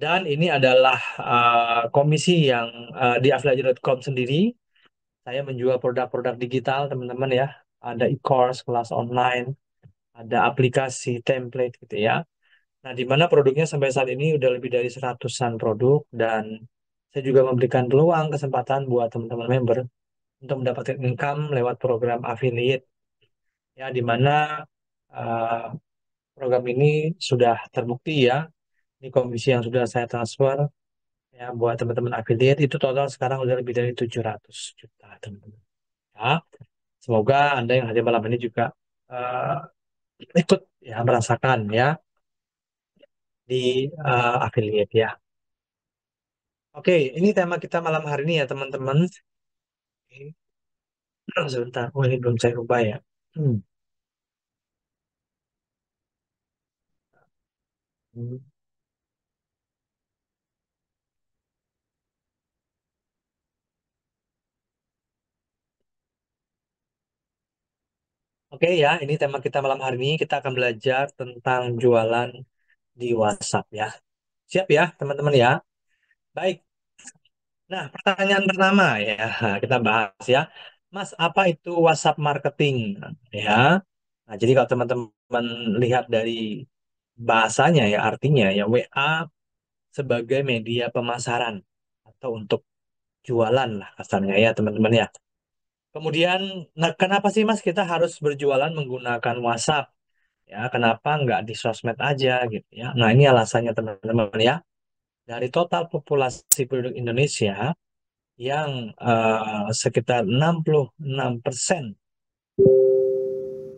Dan ini adalah komisi yang di afiliator.com sendiri. Saya menjual produk-produk digital, teman-teman ya. Ada e-course, kelas online, ada aplikasi, template gitu ya. Nah, di mana produknya sampai saat ini udah lebih dari seratusan produk dan saya juga memberikan peluang kesempatan buat teman-teman member untuk mendapatkan income lewat program affiliate ya di mana uh, program ini sudah terbukti ya. Ini komisi yang sudah saya transfer ya buat teman-teman affiliate itu total sekarang udah lebih dari 700 juta teman-teman. Ya, semoga Anda yang hadir malam ini juga uh, ikut ya merasakan ya di affiliate ya. Oke, ini tema kita malam hari ini ya teman-teman. Oke, sebentar. Oh, ini belum saya ubah ya. Hmm. Hmm. Oke ya, ini tema kita malam hari ini. Kita akan belajar tentang jualan di WhatsApp ya. Siap ya, teman-teman ya. Baik. Nah, pertanyaan pertama ya, kita bahas ya. Mas, apa itu WhatsApp marketing? Ya. Nah, jadi kalau teman-teman lihat dari bahasanya ya, artinya ya WA sebagai media pemasaran atau untuk jualan lah kasarnya ya, teman-teman ya. Kemudian, nah kenapa sih Mas kita harus berjualan menggunakan WhatsApp? Ya, kenapa nggak di sosmed aja gitu ya? Nah, ini alasannya teman-teman ya. Dari total populasi penduduk Indonesia yang sekitar 66%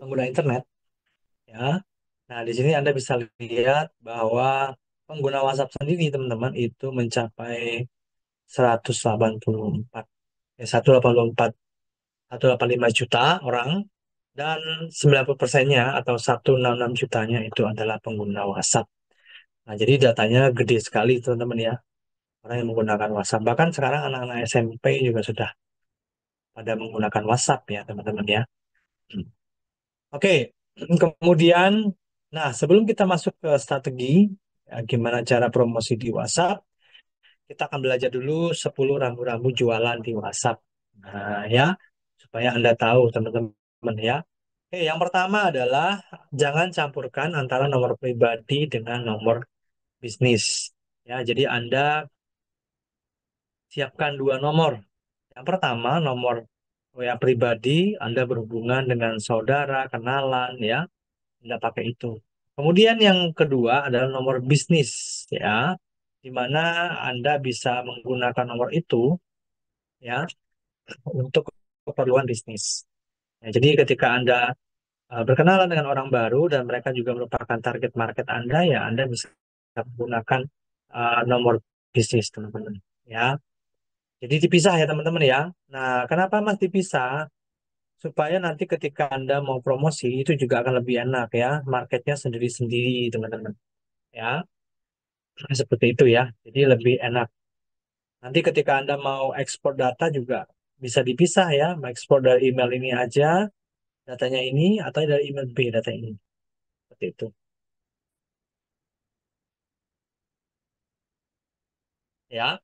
pengguna internet, ya. Nah, di sini Anda bisa lihat bahwa pengguna WhatsApp sendiri, teman-teman, itu mencapai 184, 184, 185 juta orang, dan 90%-nya atau 166 jutanya itu adalah pengguna WhatsApp. Nah, jadi datanya gede sekali, teman-teman ya, orang yang menggunakan WhatsApp. Bahkan sekarang anak-anak SMP juga sudah pada menggunakan WhatsApp ya, teman-teman ya. Oke, kemudian, nah sebelum kita masuk ke strategi, ya, gimana cara promosi di WhatsApp, kita akan belajar dulu 10 rambu-rambu jualan di WhatsApp. Nah ya, supaya Anda tahu teman-teman ya. Oke, yang pertama adalah jangan campurkan antara nomor pribadi dengan nomor bisnis. Ya, jadi Anda siapkan dua nomor. Yang pertama, nomor WA pribadi, Anda berhubungan dengan saudara, kenalan, ya, Anda pakai itu. Kemudian yang kedua adalah nomor bisnis, ya, di mana Anda bisa menggunakan nomor itu, ya, untuk keperluan bisnis. Ya, jadi ketika Anda berkenalan dengan orang baru dan mereka juga merupakan target market Anda, ya, Anda bisa menggunakan nomor bisnis, teman-teman. Ya, jadi dipisah ya teman-teman ya. Nah, kenapa Mas dipisah? Supaya nanti ketika Anda mau promosi itu juga akan lebih enak ya. Marketnya sendiri-sendiri teman-teman. Ya, seperti itu ya. Jadi lebih enak. Nanti ketika Anda mau ekspor data juga bisa dipisah ya. Mau ekspor dari email ini aja, datanya ini, atau dari email B, data ini. Seperti itu. Ya.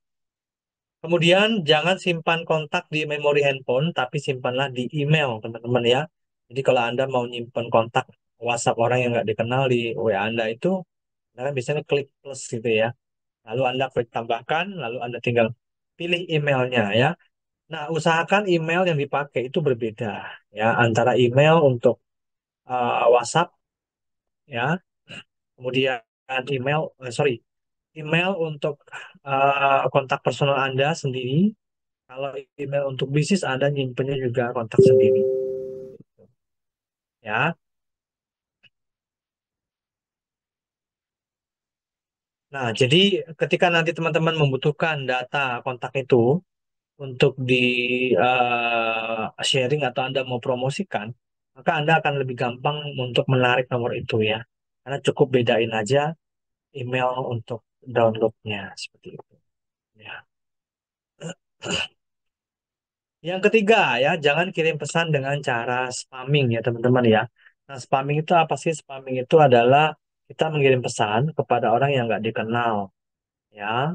Kemudian jangan simpan kontak di memori handphone, tapi simpanlah di email teman-teman ya. Jadi kalau Anda mau nyimpan kontak WhatsApp orang yang nggak dikenal di WA Anda itu, Anda kan biasanya klik plus gitu ya. Lalu Anda klik tambahkan, lalu Anda tinggal pilih emailnya ya. Nah, usahakan email yang dipakai itu berbeda ya antara email untuk WhatsApp ya, kemudian sorry, email untuk kontak personal Anda sendiri. Kalau email untuk bisnis Anda nyimpennya juga kontak sendiri ya. Nah, jadi ketika nanti teman-teman membutuhkan data kontak itu untuk di sharing atau Anda mau promosikan, maka Anda akan lebih gampang untuk menarik nomor itu ya. Karena cukup bedain aja email untuk downloadnya seperti itu. Ya. Yang ketiga ya, jangan kirim pesan dengan cara spamming ya teman-teman ya. Nah, spamming itu apa sih? Spamming itu adalah kita mengirim pesan kepada orang yang nggak dikenal. Ya,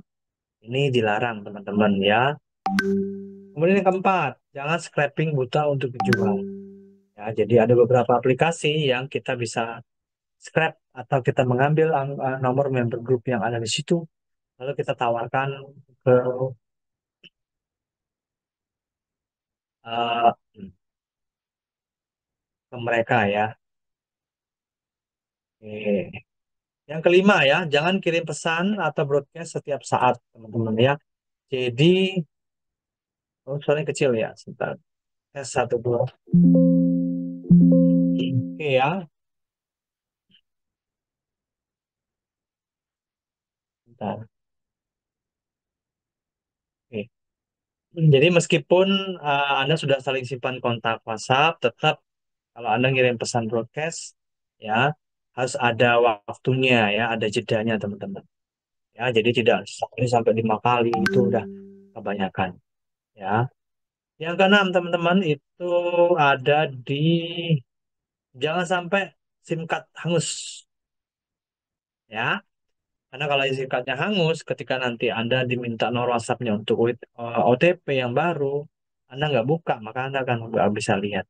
ini dilarang teman-teman ya. Kemudian yang keempat, jangan scraping buta untuk dijual. Ya, jadi ada beberapa aplikasi yang kita bisa scrap atau kita mengambil nomor member group yang ada di situ, lalu kita tawarkan ke eh, ke mereka ya. Oke. Yang kelima ya, jangan kirim pesan atau broadcast setiap saat, teman-teman ya. Jadi, oh, suaranya kecil ya, sebentar. Tes satu dua. Oke ya, sebentar. Oke. Jadi meskipun Anda sudah saling simpan kontak WhatsApp, tetap kalau Anda ngirim pesan broadcast, ya harus ada waktunya ya, ada jedanya teman-teman. Ya, jadi tidak sekali sampai 5 kali itu udah kebanyakan. Ya, yang keenam teman-teman itu ada di jangan sampai SIM card hangus. Ya, karena kalau SIM cardnya hangus, ketika nanti Anda diminta nomor WhatsApp-nya untuk OTP yang baru, Anda nggak buka, maka Anda akan nggak bisa lihat.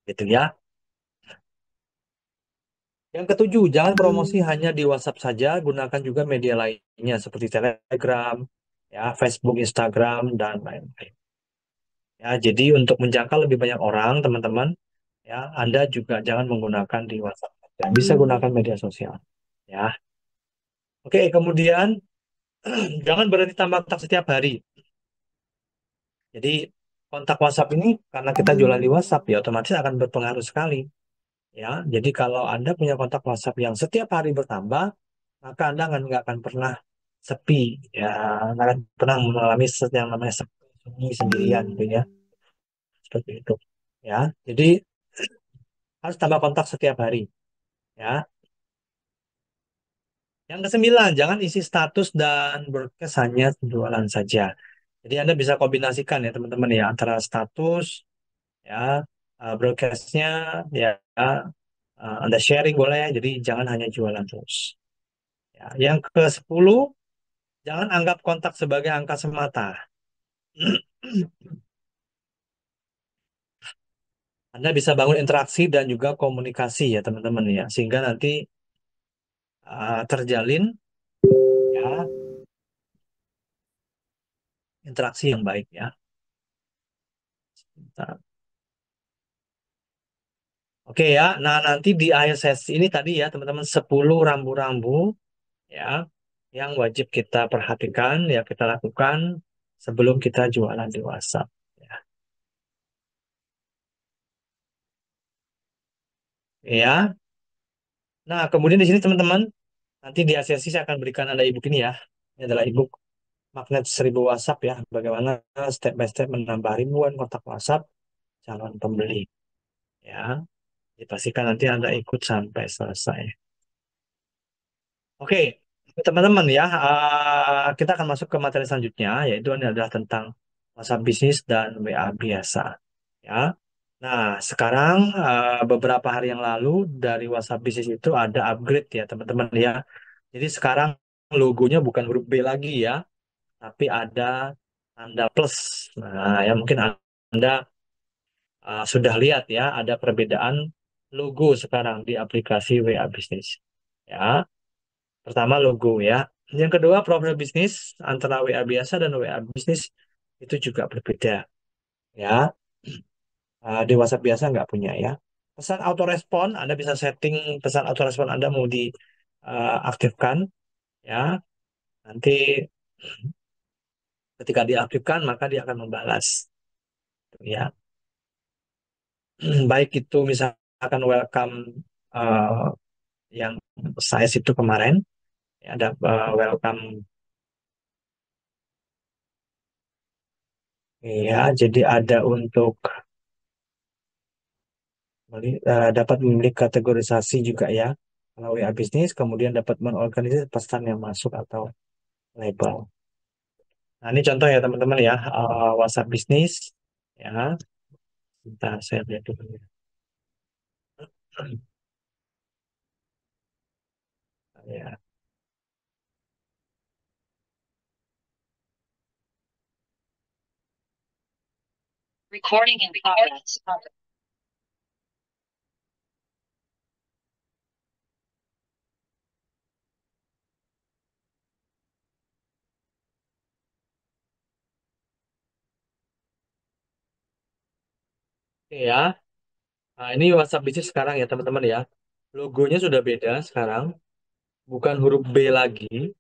Gitu ya. Yang ketujuh, jangan promosi hanya di WhatsApp saja, gunakan juga media lainnya seperti Telegram, ya, Facebook, Instagram, dan lain-lain. Ya, jadi untuk menjangkau lebih banyak orang, teman-teman, ya, Anda juga jangan menggunakan di WhatsApp. Ya, bisa gunakan media sosial. Ya, oke. Kemudian jangan berhenti tambah kontak setiap hari. Jadi kontak WhatsApp ini karena kita jualan di WhatsApp, ya otomatis akan berpengaruh sekali. Ya, jadi kalau Anda punya kontak WhatsApp yang setiap hari bertambah, maka Anda nggak akan pernah sepi, ya, nggak akan pernah mengalami yang namanya sepi, sunyi, sendirian gitu ya, seperti itu. Ya, jadi harus tambah kontak setiap hari. Ya, yang kesembilan, jangan isi status dan broadcast hanya jualan saja. Jadi Anda bisa kombinasikan ya teman-teman ya antara status, ya, broadcastnya, ya, Anda sharing boleh. Jadi jangan hanya jualan terus. Ya, yang ke-10, jangan anggap kontak sebagai angka semata. Anda bisa bangun interaksi dan juga komunikasi ya teman-teman ya, sehingga nanti terjalin ya interaksi yang baik ya. Nah, oke ya, nah nanti di akhir sesi ini tadi ya teman-teman 10 rambu-rambu ya yang wajib kita perhatikan ya kita lakukan sebelum kita jualan di WhatsApp. Ya, ya. Nah kemudian di sini teman-teman nanti di akhir sesi saya akan berikan Anda ebook ini ya. Ini adalah ebook Magnet 1000 WhatsApp ya, bagaimana step by step menambah ribuan kontak WhatsApp calon pembeli. Ya, dipastikan nanti Anda ikut sampai selesai. Oke, teman-teman ya, kita akan masuk ke materi selanjutnya, yaitu ini adalah tentang WhatsApp bisnis dan WA biasa. Ya, nah sekarang beberapa hari yang lalu dari WhatsApp bisnis itu ada upgrade ya teman-teman ya. Jadi sekarang logonya bukan huruf B lagi ya, tapi ada tanda plus. Nah, ya mungkin Anda sudah lihat ya, ada perbedaan logo sekarang di aplikasi WA Bisnis. Ya, pertama logo ya. Yang kedua profil bisnis antara WA biasa dan WA Bisnis itu juga berbeda. Ya, di WhatsApp biasa nggak punya ya. Pesan autorespon, Anda bisa setting pesan autorespon Anda mau diaktifkan ya. Nanti ketika diaktifkan maka dia akan membalas ya. Baik itu misalkan welcome eh, yang saya itu kemarin ya, ada welcome ya, jadi ada untuk dapat memilih kategorisasi juga ya kalau WA bisnis, kemudian dapat mengorganisir pesan yang masuk atau label. Nah ini contoh ya teman-teman ya, WhatsApp bisnis ya. Bentar, saya lihat dulu ya. Ya. Recording in progress. Oke ya. Nah, ini WhatsApp Business sekarang ya teman-teman ya. Logonya sudah beda sekarang, bukan huruf B lagi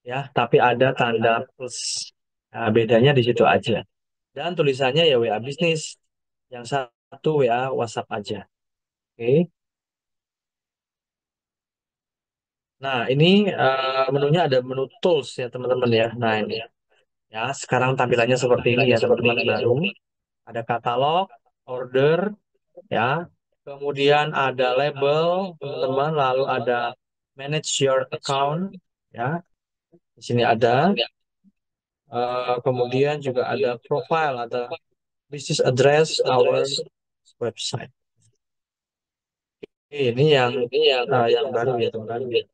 ya, tapi ada tanda plus. Nah, bedanya di situ aja. Dan tulisannya ya WA Business. Yang satu WA WhatsApp aja. Oke. Nah, ini menunya ada menu tools ya teman-teman ya. Nah, ini ya, sekarang tampilannya seperti ini ya teman-teman baru. Ada katalog, order, ya. Kemudian ada label, teman-teman, lalu ada manage your account, ya. Di sini ada. Kemudian juga ada profile, ada business address, our website. Ini yang baru ya teman-teman.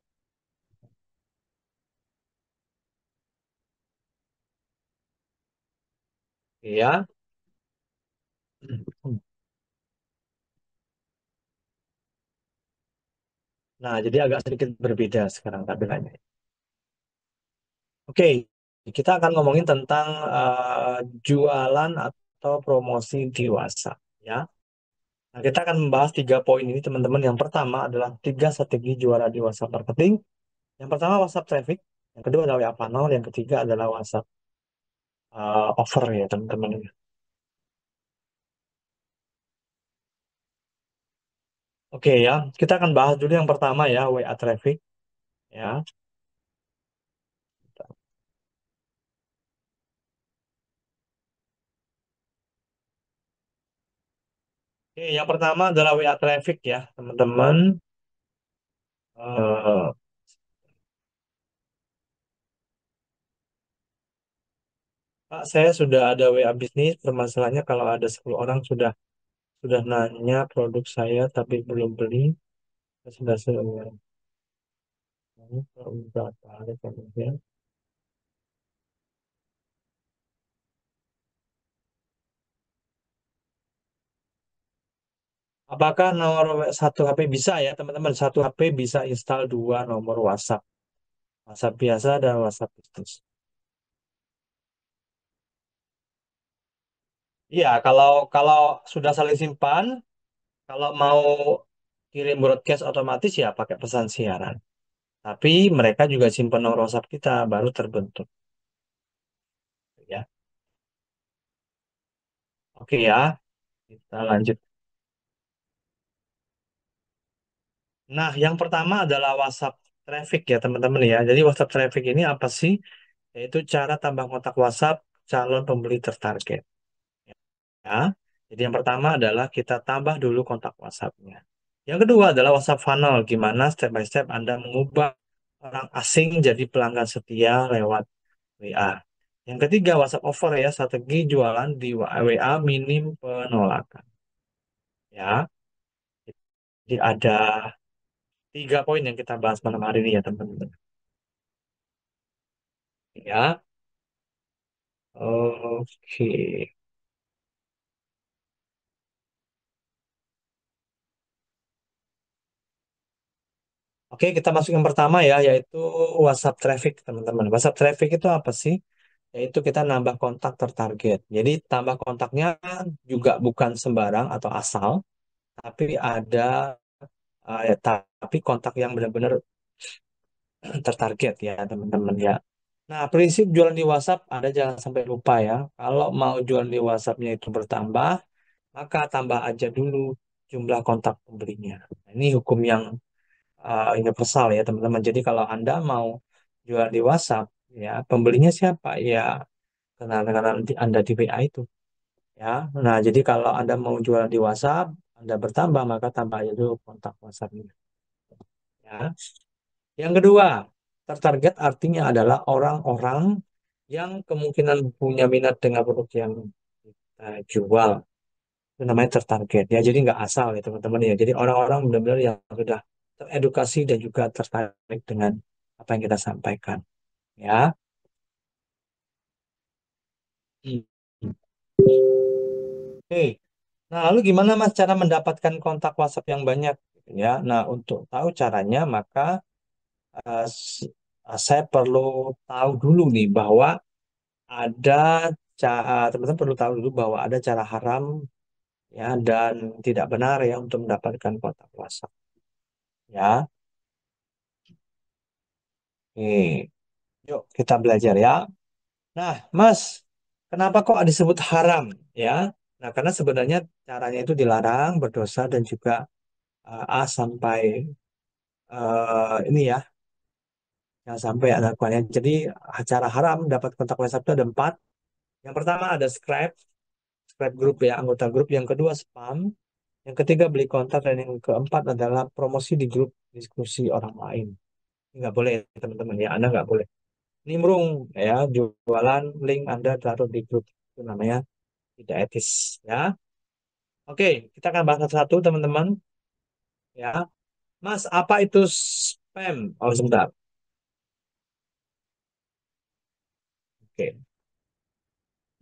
Ya. Nah, jadi agak sedikit berbeda sekarang tampilannya. Oke, kita akan ngomongin tentang jualan atau promosi di WhatsApp, ya. Nah, kita akan membahas 3 poin ini, teman-teman. Yang pertama adalah 3 strategi juara di WhatsApp marketing. Yang pertama WhatsApp traffic, yang kedua adalah WA funnel, yang ketiga adalah WhatsApp offer ya, teman-teman. Oke ya, kita akan bahas dulu yang pertama ya, WA traffic, ya. Oke, yang pertama adalah WA traffic ya, teman-teman. Eh, Pak, saya sudah ada WA bisnis. Permasalahannya kalau ada 10 orang sudah nanya produk saya tapi belum beli. Saya sudah selesai. Berapa hari kemudian? Apakah nomor satu HP bisa ya, teman-teman? Satu HP bisa install 2 nomor WhatsApp. WhatsApp biasa dan WhatsApp bisnis. Iya, kalau kalau sudah saling simpan, kalau mau kirim broadcast otomatis ya pakai pesan siaran. Tapi mereka juga simpan nomor WhatsApp kita baru terbentuk, ya. Oke ya, kita lanjut. Nah, yang pertama adalah WhatsApp traffic ya teman-teman ya. Jadi WhatsApp traffic ini apa sih? Yaitu cara tambah kontak WhatsApp calon pembeli tertarget. Ya. Jadi yang pertama adalah kita tambah dulu kontak WhatsApp-nya. Yang kedua adalah WhatsApp funnel. Gimana step by step Anda mengubah orang asing jadi pelanggan setia lewat WA. Yang ketiga WhatsApp offer ya, strategi jualan di WA minim penolakan. Ya, jadi ada 3 poin yang kita bahas malam hari ini ya teman-teman. Ya, oke. Oke, kita masuk yang pertama ya, yaitu WhatsApp traffic, teman-teman. WhatsApp traffic itu apa sih? Yaitu kita nambah kontak tertarget. Jadi tambah kontaknya juga bukan sembarang atau asal, tapi ada tapi kontak yang benar-benar tertarget ya, teman-teman ya. Nah, prinsip jualan di WhatsApp Anda jangan sampai lupa ya. Kalau mau jualan di WhatsApp-nya itu bertambah, maka tambah aja dulu jumlah kontak pembelinya. Nah, ini hukum yang universal ya teman-teman. Jadi kalau Anda mau jual di WhatsApp, ya pembelinya siapa? Ya kenalan nanti Anda di WA itu. Ya, nah jadi kalau Anda mau jual di WhatsApp, Anda bertambah maka tambah aja dulu kontak WhatsApp-nya. Ya. Yang kedua, tertarget artinya adalah orang-orang yang kemungkinan punya minat dengan produk yang kita jual. Itu namanya tertarget ya. Jadi nggak asal ya teman-teman ya. Jadi orang-orang benar-benar yang sudah teredukasi dan juga tertarik dengan apa yang kita sampaikan. Ya. Hmm. Oke. Nah, lalu gimana Mas cara mendapatkan kontak WhatsApp yang banyak? Ya, nah untuk tahu caranya maka eh, s- saya perlu tahu dulu nih bahwa ada teman-teman perlu tahu dulu bahwa ada cara haram ya dan tidak benar ya untuk mendapatkan kontak WhatsApp ya. Oke, yuk kita belajar ya. Nah, Mas, kenapa kok disebut haram ya? Nah, karena sebenarnya caranya itu dilarang, berdosa dan juga A sampai ini ya, yang sampai ada lakukannya. Jadi cara haram dapat kontak WhatsApp itu ada empat. Yang pertama ada subscribe grup ya, anggota grup. Yang kedua spam. Yang ketiga beli kontak dan yang keempat adalah promosi di grup diskusi orang lain. Ini nggak boleh teman-teman ya, Anda nggak boleh nimbrung ya, jualan link Anda taruh di grup itu namanya tidak etis ya. Oke, kita akan bahas satu-satu teman-teman ya. Mas, apa itu spam? Oh sebentar. Oke.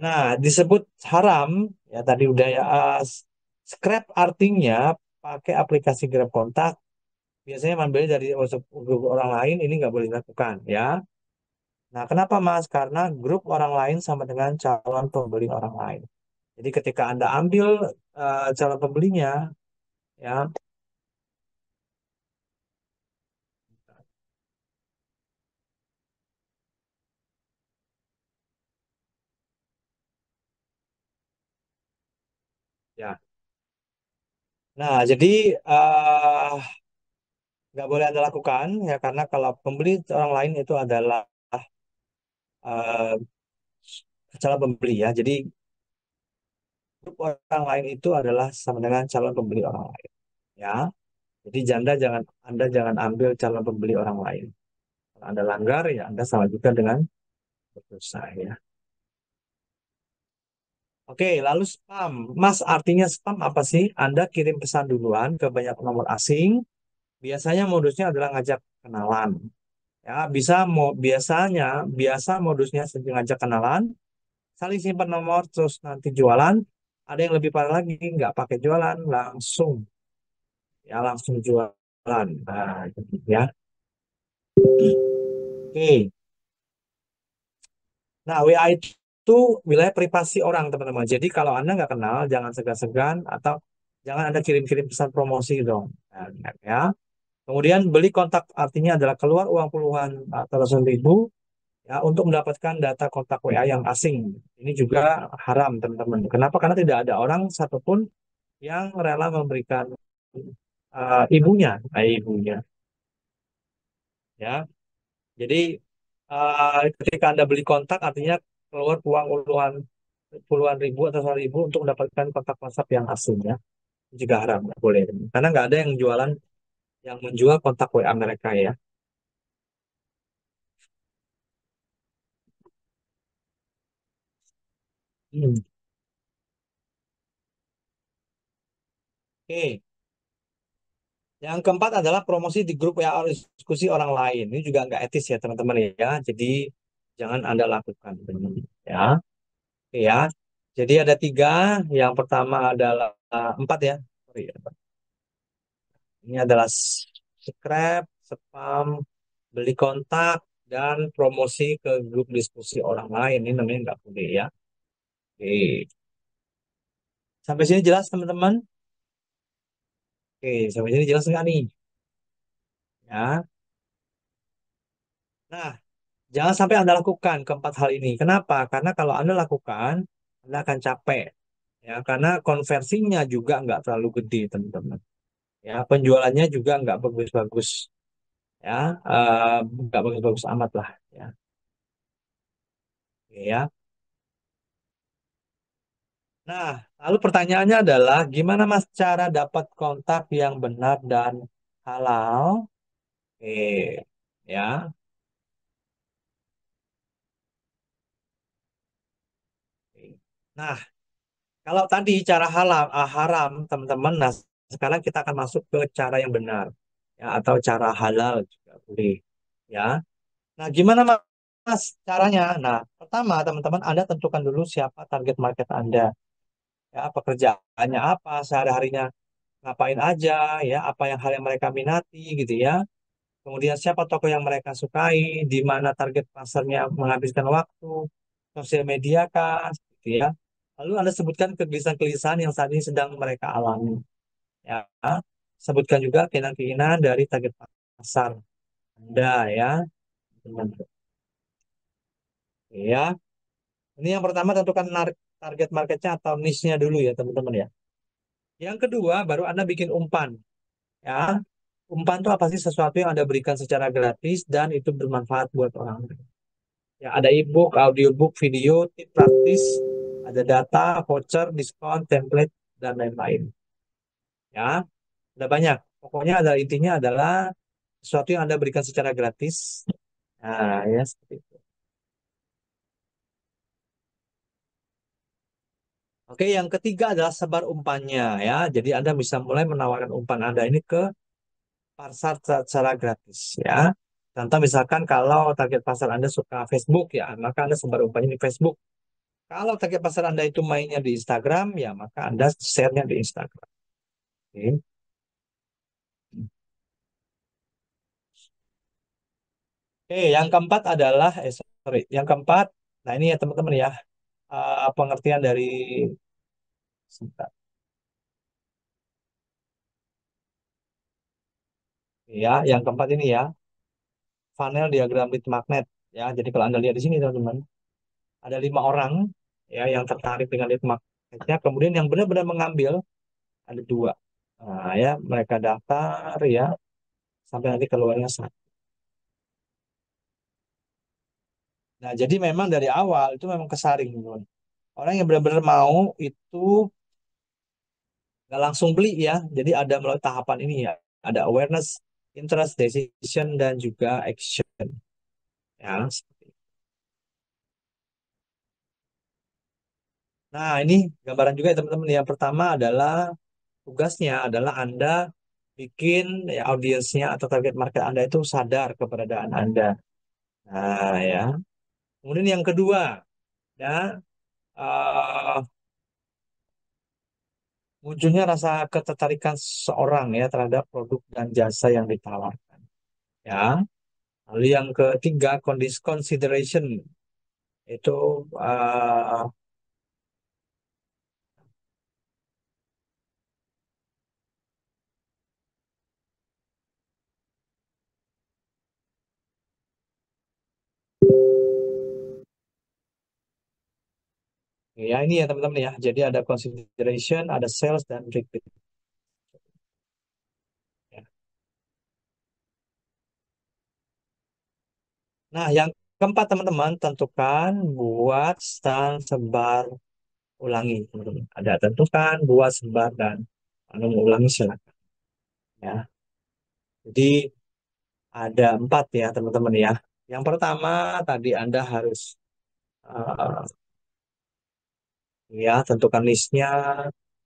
Nah, disebut haram ya tadi udah ya. Scrap artinya pakai aplikasi Grab kontak. Biasanya ambilnya dari WhatsApp grup orang lain ini nggak boleh dilakukan ya. Nah, kenapa Mas? Karena grup orang lain sama dengan calon pembeli orang lain. Jadi ketika Anda ambil calon pembelinya ya, ya. Nah, jadi eh, nggak boleh Anda lakukan ya karena kalau pembeli orang lain itu adalah eh, calon pembeli ya. Jadi grup orang lain itu adalah sama dengan calon pembeli orang lain ya. Jadi Anda jangan ambil calon pembeli orang lain. Kalau Anda langgar ya Anda sama juga dengan berdosa ya. Oke, lalu spam. Mas, artinya spam apa sih? Anda kirim pesan duluan ke banyak nomor asing. Biasanya modusnya adalah ngajak kenalan. Ya, biasa modusnya ngajak kenalan, saling simpan nomor terus nanti jualan. Ada yang lebih parah lagi, nggak pakai jualan, langsung jualan. Nah, gitu ya. Oke. Nah, WA itu wilayah privasi orang, teman-teman. Jadi kalau Anda nggak kenal, jangan segan-segan atau jangan Anda kirim-kirim pesan promosi dong. Nah, ingat ya. Kemudian beli kontak artinya adalah keluar uang puluhan atau ratusan ribu ya untuk mendapatkan data kontak WA yang asing. Ini juga haram, teman-teman. Kenapa? Karena tidak ada orang satupun yang rela memberikan ibunya ya. Jadi ketika Anda beli kontak artinya keluar uang puluhan ribu atau 100.000 untuk mendapatkan kontak WhatsApp yang asing ya. Ini juga haram, nggak boleh. Karena nggak ada yang menjual kontak WA mereka ya. Hmm. Oke. Yang keempat adalah promosi di grup WA diskusi orang lain. Ini juga nggak etis ya teman-teman ya. Jadi jangan Anda lakukan. Ya. Oke ya. Jadi ada tiga. Yang pertama adalah empat ya. Sorry, ini adalah scrap, spam, beli kontak, dan promosi ke grup diskusi orang lain. Ini namanya nggak boleh ya. Oke. Sampai sini jelas teman-teman? Oke, sampai sini jelas nggak nih? Ya. Nah, jangan sampai Anda lakukan keempat hal ini. Kenapa? Karena kalau Anda lakukan, Anda akan capek. Ya, karena konversinya juga nggak terlalu gede, teman-teman. Ya, penjualannya juga nggak bagus-bagus. Ya, nggak bagus-bagus amat lah. Ya, oke ya. Nah, lalu pertanyaannya adalah, gimana Mas cara dapat kontak yang benar dan halal? Ya. Nah, kalau tadi cara haram, teman-teman. Nah, sekarang kita akan masuk ke cara yang benar, ya, atau cara halal juga boleh, ya. Nah, gimana Mas caranya? Nah, pertama, teman-teman, Anda tentukan dulu siapa target market Anda. ya pekerjaannya apa, sehari-harinya ngapain aja, ya apa yang hal yang mereka minati gitu ya. Kemudian siapa tokoh yang mereka sukai, di mana target pasarnya menghabiskan waktu, sosial media kah, gitu ya. Lalu Anda sebutkan kegelisahan-kegelisahan yang saat ini sedang mereka alami. Ya, sebutkan juga keinginan-keinginan dari target pasar Anda ya, teman-teman. Ya, ini yang pertama tentukan target marketnya atau niche-nya dulu ya, teman-teman ya. Yang kedua, baru Anda bikin umpan. Ya, umpan itu apa sih? Sesuatu yang Anda berikan secara gratis dan itu bermanfaat buat orang lain. Ya, ada e-book, audiobook, video, tips praktis, ada data, voucher, diskon, template, dan lain-lain. Ya, ada banyak. Pokoknya ada intinya adalah sesuatu yang Anda berikan secara gratis. Nah, ya seperti itu. Oke, yang ketiga adalah sebar umpannya ya. Jadi Anda bisa mulai menawarkan umpan Anda ini ke pasar secara gratis ya. Contoh misalkan kalau target pasar Anda suka Facebook ya, maka Anda sebar umpannya di Facebook. Kalau target pasar Anda itu mainnya di Instagram, ya maka Anda share-nya di Instagram. Oke. Oke, yang keempat adalah, sorry, yang keempat, nah ini ya teman-teman ya, pengertian dari, sebentar, ya, yang keempat ini ya, funnel diagram lead magnet, ya. Jadi kalau Anda lihat di sini teman-teman, ada 5 orang, ya, yang tertarik dengan lead magnetnya, kemudian yang benar-benar mengambil ada 2. Nah, ya, mereka daftar ya, sampai nanti keluarnya satu. Nah, jadi memang dari awal itu memang kesaring, teman-teman. Orang yang benar-benar mau itu nggak langsung beli ya. Jadi ada melalui tahapan ini ya. Ada awareness, interest, decision, dan juga action. Ya. Nah, ini gambaran juga ya teman-teman. Yang pertama adalah tugasnya adalah Anda bikin ya, audiensnya atau target market Anda itu sadar keberadaan Anda. Nah, ya. Kemudian yang kedua, ya, eh, munculnya rasa ketertarikan seseorang ya terhadap produk dan jasa yang ditawarkan. Ya. Lalu yang ketiga, consideration itu ya ini ya teman-teman ya. Jadi ada consideration, ada sales dan repeat. Ya. Nah, yang keempat teman-teman tentukan, buat, stand, sebar, ulangi teman-teman. Ada tentukan, buat, sebar dan ulangi silakan. Ya. Jadi ada 4 ya teman-teman ya. Yang pertama tadi Anda harus eh, ya tentukan listnya.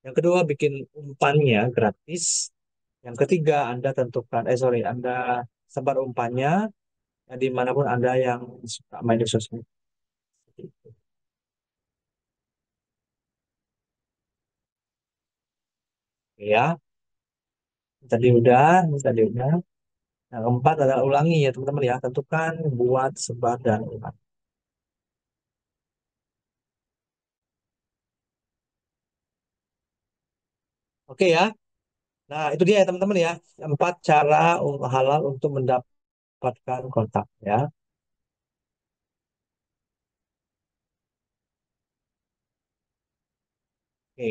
Yang kedua bikin umpannya gratis. Yang ketiga Anda tentukan, sorry, Anda sebar umpannya ya, dimanapun Anda yang suka main di sosmed. Ya, tadi udah. Yang keempat adalah ulangi ya teman-teman ya. Tentukan, buat, sebar, dan ulangi. Oke ya. Nah, itu dia ya teman-teman ya. 4 cara halal untuk mendapatkan kontak ya. Oke.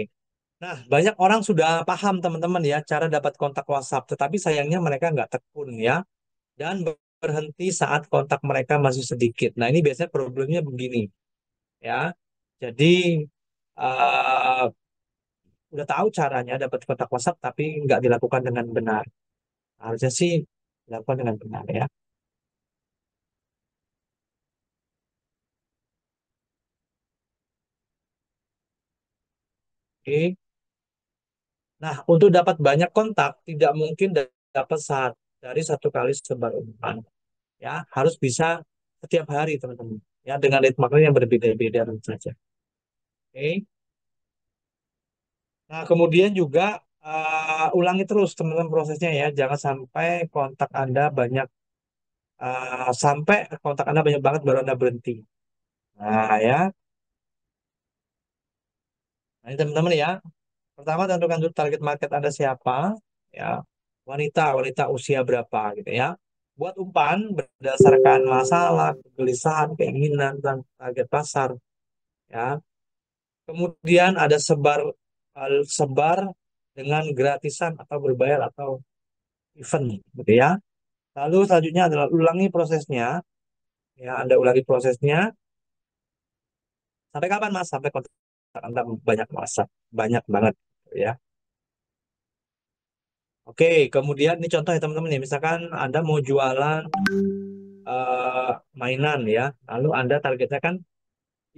Nah, banyak orang sudah paham teman-teman ya cara dapat kontak WhatsApp, tetapi sayangnya mereka nggak tekun ya dan berhenti saat kontak mereka masih sedikit. Nah, ini biasanya problemnya begini ya. Jadi eh, udah tahu caranya dapat kontak WhatsApp tapi nggak dilakukan dengan benar. Harusnya sih dilakukan dengan benar ya. Oke. Nah, untuk dapat banyak kontak tidak mungkin dapat saat dari satu kali sebar umpan. Ya, harus bisa setiap hari teman-teman. Ya, dengan ritme yang berbeda-beda tentu saja. Oke. Nah, kemudian juga ulangi terus teman-teman prosesnya ya. Jangan sampai kontak Anda banyak, sampai kontak Anda banyak banget baru Anda berhenti. Nah, ya. Nah, ini teman-teman ya. Pertama, tentukan dulu target market Anda siapa. Ya, wanita, wanita usia berapa gitu ya. Buat umpan berdasarkan masalah, kegelisahan, keinginan, dan target pasar. Ya. Kemudian ada sebar dengan gratisan atau berbayar atau event gitu ya. Lalu selanjutnya adalah ulangi prosesnya. Ya, Anda ulangi prosesnya sampai kapan Mas? Sampai kontak Anda banyak masa, banyak banget gitu ya. Oke, kemudian ini contoh ya teman-teman ya. Misalkan Anda mau jualan eh, mainan ya, lalu Anda targetnya kan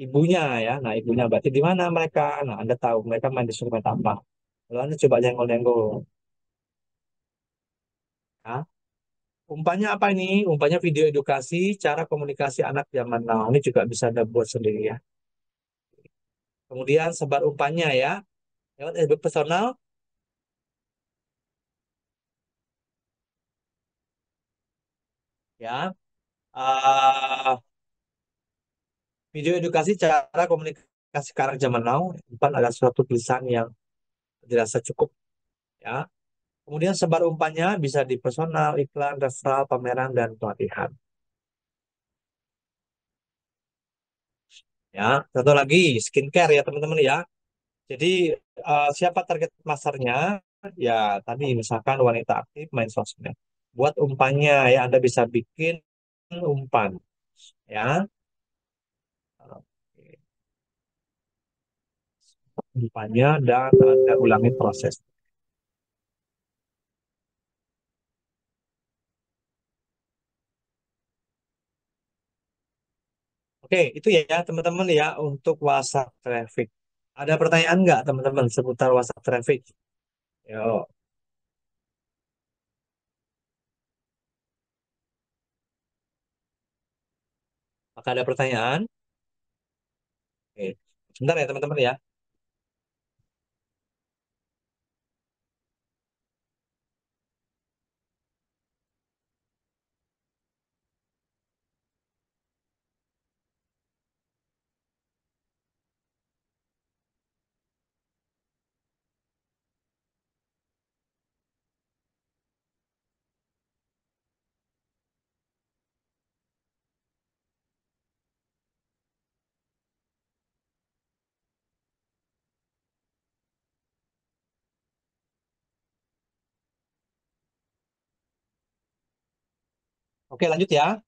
ibunya ya. Nah, ibunya berarti di mana mereka? Nah, Anda tahu mereka main di sosmed apa. Lalu Anda coba nyenggol-nyenggol. Ya. Umpannya apa ini? Umpannya video edukasi, cara komunikasi anak zaman now. Ini juga bisa Anda buat sendiri ya. Kemudian sebar umpannya ya. Lewat FB personal ya. Ah, video edukasi cara komunikasi ke anak zaman now. Umpan adalah suatu tulisan yang dirasa cukup ya. Kemudian sebar umpannya bisa di personal, iklan, referral, pameran, dan pelatihan. Ya, satu lagi skincare ya teman-teman ya. Jadi siapa target pasarnya? Ya tadi misalkan wanita aktif main sosmed. Buat umpannya ya Anda bisa bikin umpan ya. Umpannya dan Anda ulangi proses. Oke, itu ya teman-teman ya untuk WhatsApp traffic. Ada pertanyaan nggak teman-teman seputar WhatsApp traffic? Yo, maka ada pertanyaan? Oke, sebentar ya teman-teman ya. Oke, lanjut ya.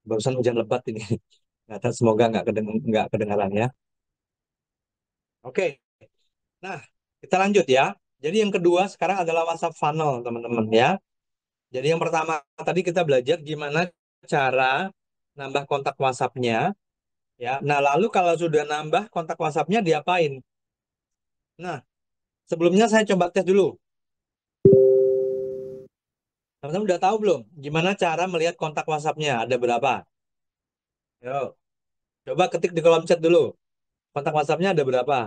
Barusan hujan lebat ini. Nggak tahu, semoga nggak kedengaran ya. Oke, nah kita lanjut ya. Jadi yang kedua sekarang adalah WhatsApp funnel teman-teman ya. Jadi yang pertama tadi kita belajar gimana cara nambah kontak WhatsApp-nya ya. Nah lalu kalau sudah nambah kontak WhatsApp-nya diapain? Nah sebelumnya saya coba tes dulu. Teman-teman udah tahu belum gimana cara melihat kontak WhatsApp-nya? Ada berapa? Yuk, coba ketik di kolom chat dulu. Kontak WhatsApp-nya ada berapa?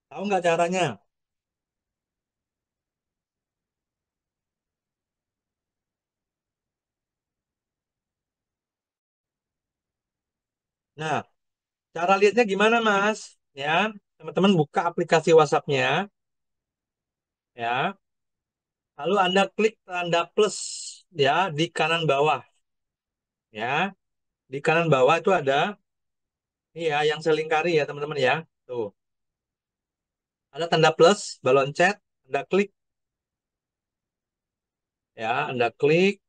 Tahu nggak caranya? Nah, cara lihatnya gimana, Mas? Ya, teman-teman buka aplikasi WhatsApp-nya, ya. Lalu Anda klik tanda plus, ya, di kanan bawah, ya. Di kanan bawah itu ada, ya, yang selingkari ya, teman-teman ya. Tuh, ada tanda plus, balon chat, Anda klik, ya, Anda klik.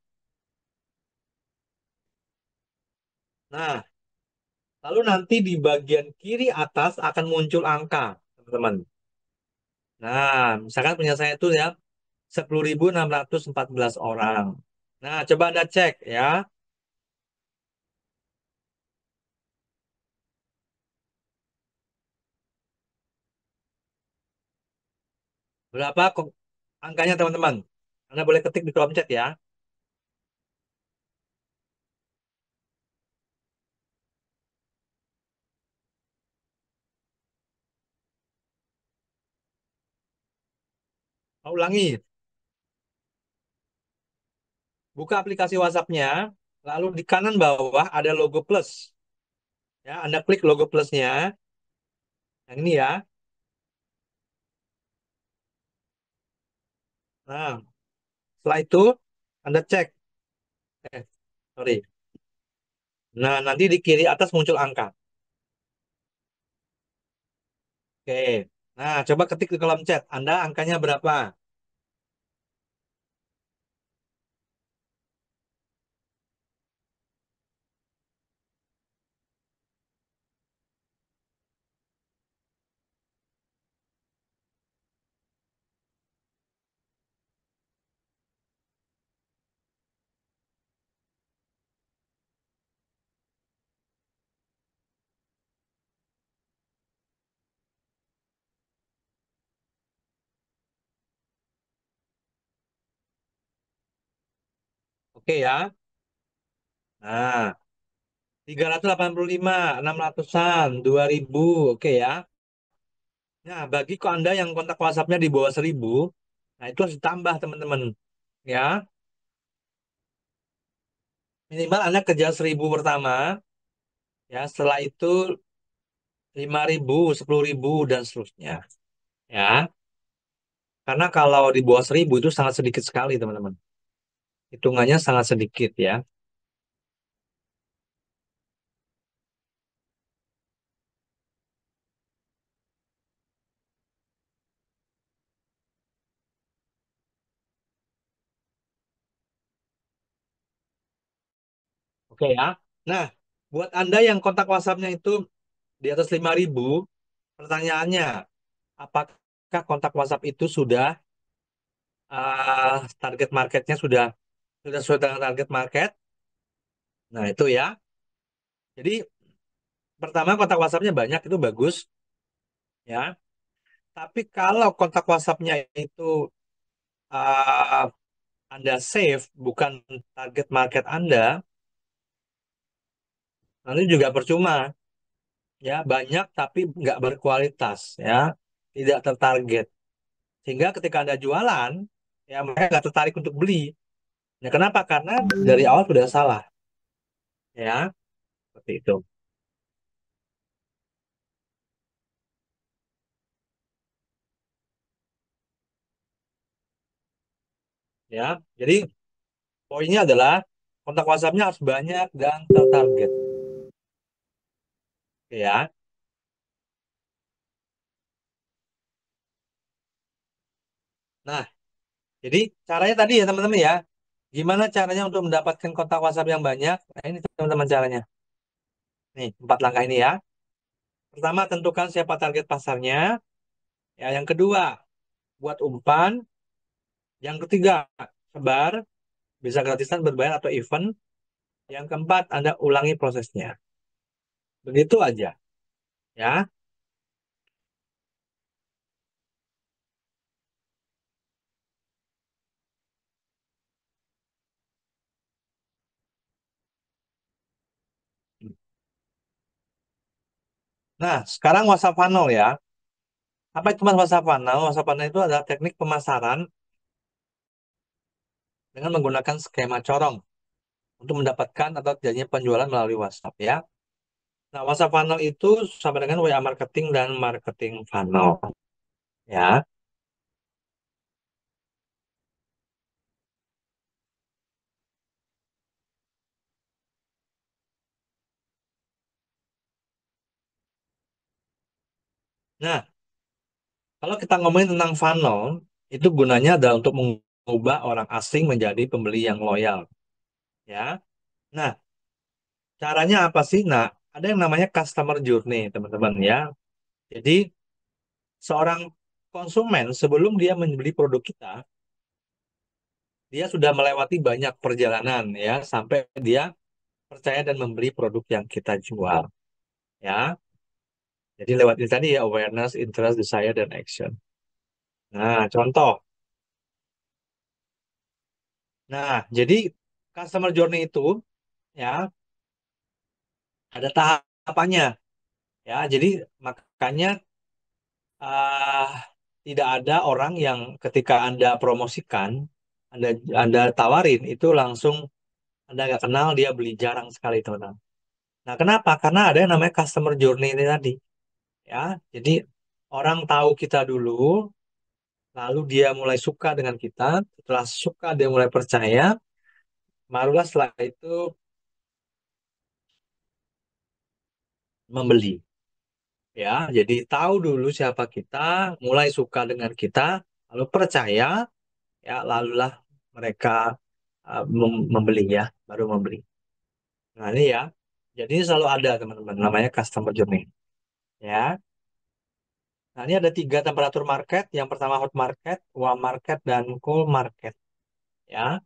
Nah, lalu nanti di bagian kiri atas akan muncul angka, teman-teman. Nah, misalkan punya saya itu ya, 10.614 orang. Nah, coba Anda cek ya. Berapa angkanya teman-teman? Anda boleh ketik di kolom chat ya. Ulangi, buka aplikasi WhatsApp-nya, lalu di kanan bawah ada logo plus. Ya, Anda klik logo plusnya, yang ini ya. Nah, setelah itu Anda cek. Sorry. Nah, nanti di kiri atas muncul angka. Oke. Nah, coba ketik di kolom chat. Anda angkanya berapa? Oke ya. Nah, 385, 600-an, 2000. Oke ya. Nah, bagi kok Anda yang kontak WhatsApp-nya di bawah 1000, nah itu harus ditambah teman-teman. Ya, minimal Anda kerja 1000 pertama, ya setelah itu 5000, 10.000 dan seterusnya. Ya, karena kalau di bawah 1000 itu sangat sedikit sekali teman-teman. Hitungannya sangat sedikit ya. Oke ya. Nah, buat Anda yang kontak WhatsApp-nya itu di atas 5000, pertanyaannya, apakah kontak WhatsApp itu sudah target marketnya sudah sesuai dengan target market? Nah, itu ya. Jadi, pertama kontak WhatsApp-nya banyak itu bagus ya. Tapi kalau kontak WhatsApp-nya itu ah, Anda save bukan target market Anda, nanti juga percuma ya. Banyak tapi nggak berkualitas ya, tidak tertarget. Sehingga ketika Anda jualan, ya mereka nggak tertarik untuk beli. Ya, kenapa? Karena dari awal sudah salah ya, seperti itu ya. Jadi poinnya adalah kontak WhatsApp-nya harus banyak dan tertarget ya. Nah, jadi caranya tadi ya teman-teman ya. Gimana caranya untuk mendapatkan kontak WhatsApp yang banyak? Nah, ini teman-teman caranya. Nih, 4 langkah ini ya. Pertama, tentukan siapa target pasarnya. Ya, yang kedua, buat umpan. Yang ketiga, sebar, bisa gratisan, berbayar atau event. Yang keempat, Anda ulangi prosesnya. Begitu aja, ya. Nah, sekarang WhatsApp funnel ya. Apa itu Mas WhatsApp funnel? WhatsApp funnel itu adalah teknik pemasaran dengan menggunakan skema corong untuk mendapatkan atau terjadinya penjualan melalui WhatsApp ya. Nah, WhatsApp funnel itu sama dengan WA marketing dan marketing funnel ya. Nah, kalau kita ngomongin tentang funnel, itu gunanya adalah untuk mengubah orang asing menjadi pembeli yang loyal ya. Nah, caranya apa sih? Nah, ada yang namanya customer journey, teman-teman ya. Jadi, seorang konsumen sebelum dia membeli produk kita, dia sudah melewati banyak perjalanan ya sampai dia percaya dan membeli produk yang kita jual ya. Jadi lewat ini tadi ya awareness, interest, desire dan action. Nah, contoh. Nah, jadi customer journey itu ya ada tahapannya ya. Jadi makanya tidak ada orang yang ketika Anda promosikan, Anda Anda tawarin itu langsung Anda nggak kenal dia beli, jarang sekali teman-teman. Nah, kenapa? Karena ada yang namanya customer journey ini tadi, ya. Jadi orang tahu kita dulu, lalu dia mulai suka dengan kita, setelah suka dia mulai percaya, barulah setelah itu membeli. Ya, jadi tahu dulu siapa kita, mulai suka dengan kita, lalu percaya, ya, lalulah mereka membeli ya, baru membeli. Nah, ini ya. Jadi ini selalu ada teman-teman, namanya customer journey. Ya. Nah, ini ada tiga temperatur market. Yang pertama hot market, warm market, dan cold market. Ya.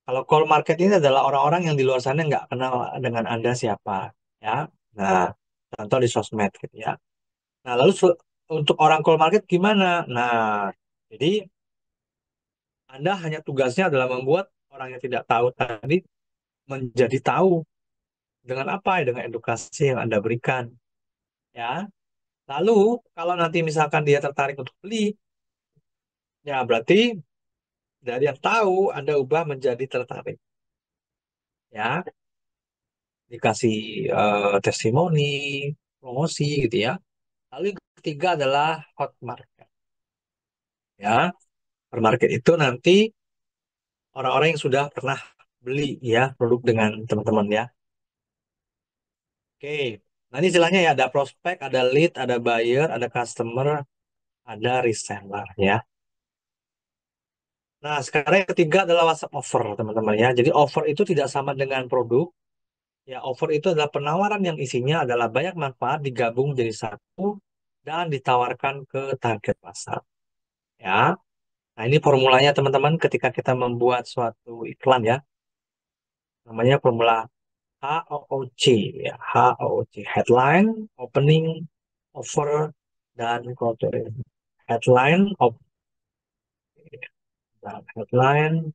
Kalau cold market ini adalah orang-orang yang di luar sana nggak kenal dengan Anda siapa. Ya. Nah, contoh di sosmed gitu ya. Nah, lalu untuk orang cold market gimana? Nah, jadi Anda hanya tugasnya adalah membuat orang yang tidak tahu tadi menjadi tahu dengan apa? Dengan edukasi yang Anda berikan. Ya. Lalu, kalau nanti misalkan dia tertarik untuk beli, ya berarti dari yang tahu Anda ubah menjadi tertarik. Ya, dikasih testimoni, promosi gitu ya. Lalu yang ketiga adalah hot market. Ya, hot market itu nanti orang-orang yang sudah pernah beli ya produk dengan teman-teman ya. Oke. Nah, ini istilahnya ya ada prospek, ada lead, ada buyer, ada customer, ada reseller ya. Nah, sekarang yang ketiga adalah WhatsApp offer, teman-teman ya. Jadi offer itu tidak sama dengan produk. Ya, offer itu adalah penawaran yang isinya adalah banyak manfaat digabung jadi satu dan ditawarkan ke target pasar. Ya. Nah, ini formulanya teman-teman ketika kita membuat suatu iklan ya. Namanya formula HOOC ya. HOOC. Headline, opening, offer, dan call to action. Headline, headline,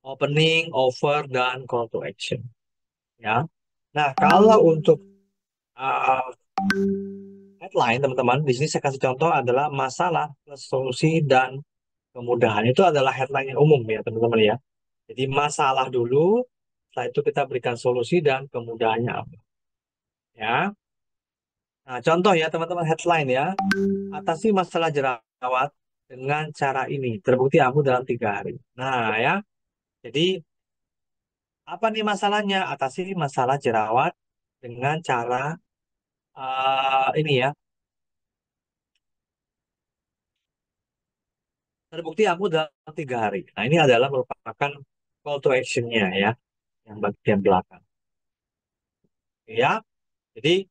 opening, offer, dan call to action. Ya. Nah, kalau untuk uh, headline, teman-teman, di sini saya kasih contoh adalah masalah plus solusi dan kemudahan. Itu adalah headline yang umum ya, teman-teman ya. Jadi masalah dulu, setelah itu kita berikan solusi dan kemudahannya apa. Ya. Nah, contoh ya, teman-teman, headline ya. Atasi masalah jerawat dengan cara ini. Terbukti ampuh dalam 3 hari. Nah, ya. Jadi, apa nih masalahnya? Atasi masalah jerawat dengan cara ini ya. Terbukti ampuh dalam 3 hari. Nah, ini adalah merupakan call to action-nya ya, yang bagian belakang. Ya, jadi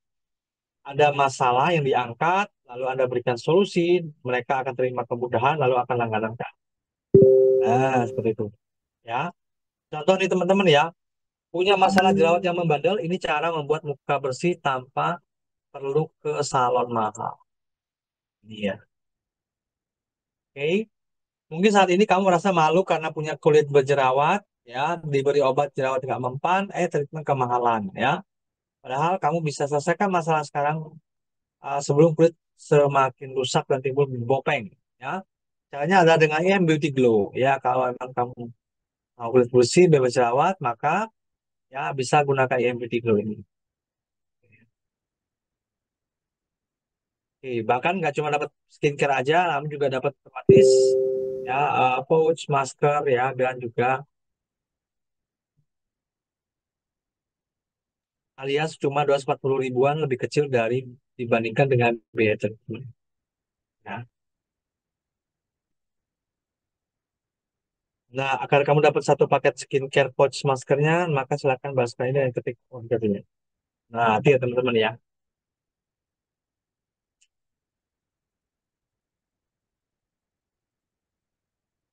ada masalah yang diangkat, lalu Anda berikan solusi, mereka akan terima kemudahan, lalu akan langganan. Nah, seperti itu. Ya, contoh nih teman-teman ya, punya masalah jerawat yang membandel, ini cara membuat muka bersih tanpa perlu ke salon mahal. Ini ya. Oke. Mungkin saat ini kamu merasa malu karena punya kulit berjerawat, ya, diberi obat jerawat nggak mempan, treatment kemahalan, ya. Padahal kamu bisa selesaikan masalah sekarang sebelum kulit semakin rusak dan timbul bopeng. Ya, caranya adalah dengan IM Beauty Glow. Ya, kalau emang kamu mau kulit bersih, bebas jerawat, maka ya bisa gunakan IM Beauty Glow ini. Oke, bahkan nggak cuma dapat skincare aja, kamu juga dapat otomatis ya pouch, masker, ya, dan juga alias cuma 240 ribuan lebih kecil dari dibandingkan dengan biaya treatment. Ya. Nah, agar kamu dapat satu paket skincare pouch maskernya, maka silakan bahas ini dan ketik ordernya. Nah, itu ya teman-teman ya.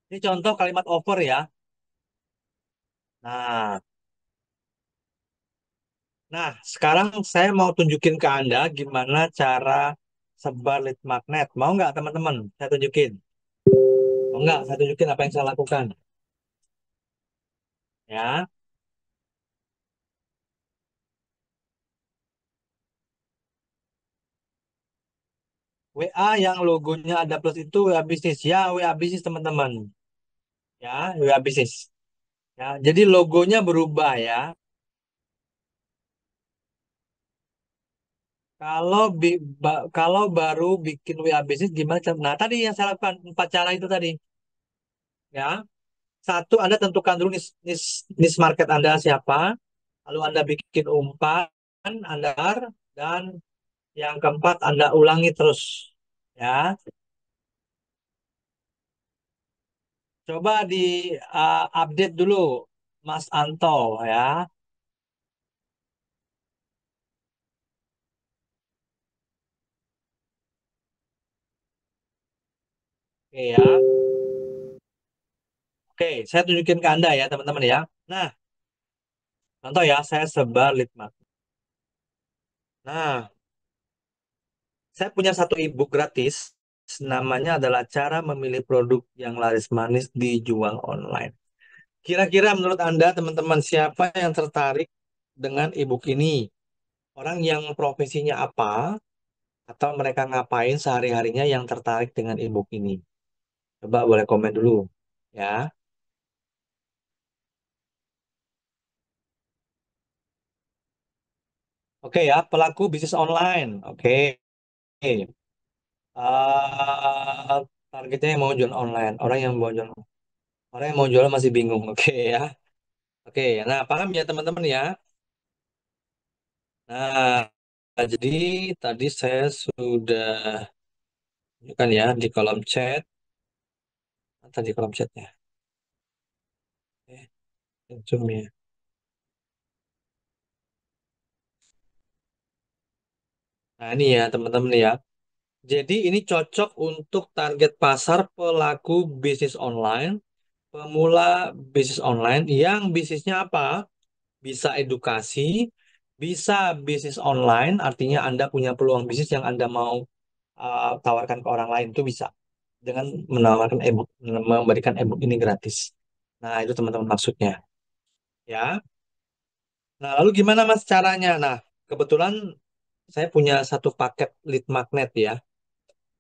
Ini contoh kalimat offer ya. Nah, sekarang saya mau tunjukin ke Anda gimana cara sebar lead magnet. Mau nggak teman-teman? Saya tunjukin. Mau nggak? Saya tunjukin apa yang saya lakukan. Ya. WA yang logonya ada plus itu WA bisnis ya, WA bisnis teman-teman. Ya, WA bisnis. Ya, jadi logonya berubah ya. Kalau baru bikin WA bisnis gimana? Nah, tadi yang saya lakukan empat cara itu tadi. Ya, satu Anda tentukan dulu niche market Anda siapa. Lalu Anda bikin umpan, Anda dan yang keempat Anda ulangi terus. Ya, coba di update dulu, Mas Anto ya. Oke ya. Oke, saya tunjukin ke Anda ya, teman-teman ya. Nah, contoh ya, saya sebar lead magnet. Nah, saya punya satu ebook gratis, namanya adalah cara memilih produk yang laris manis dijual online. Kira-kira menurut Anda, teman-teman, siapa yang tertarik dengan ebook ini? Orang yang profesinya apa, atau mereka ngapain sehari-harinya yang tertarik dengan ebook ini? Coba boleh komen dulu, ya. Oke ya, pelaku bisnis online. Oke. Targetnya yang mau jual online, orang yang mau jual masih bingung. Oke ya. Oke, nah paham ya teman-teman ya. Nah, jadi tadi saya sudah tunjukkan ya di kolom chat, tadi kolom chatnya. Zoom ya. Nah ini ya teman-teman ya. Jadi ini cocok untuk target pasar pelaku bisnis online, pemula bisnis online yang bisnisnya apa? Bisa edukasi, bisa bisnis online, artinya Anda punya peluang bisnis yang Anda mau tawarkan ke orang lain itu bisa dengan menawarkan ebook, memberikan ebook ini gratis. Nah, itu teman-teman maksudnya, ya. Nah, lalu gimana Mas caranya? Nah, kebetulan saya punya satu paket lead magnet ya.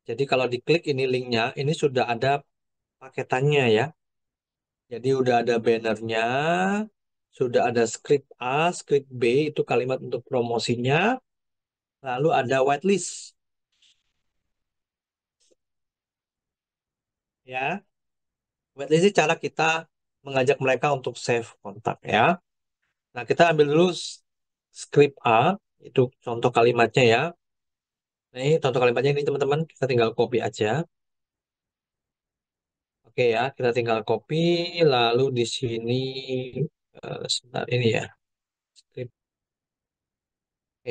Jadi kalau diklik ini linknya, ini sudah ada paketannya ya. Jadi udah ada bannernya, sudah ada script A, script B itu kalimat untuk promosinya, lalu ada whitelist ya. Whitelist ini cara kita mengajak mereka untuk save kontak ya. Nah, kita ambil dulu script A, itu contoh kalimatnya ya. Nah, ini contoh kalimatnya ini teman-teman, kita tinggal copy aja. Oke ya, kita tinggal copy, lalu di sini sebentar ini ya, script.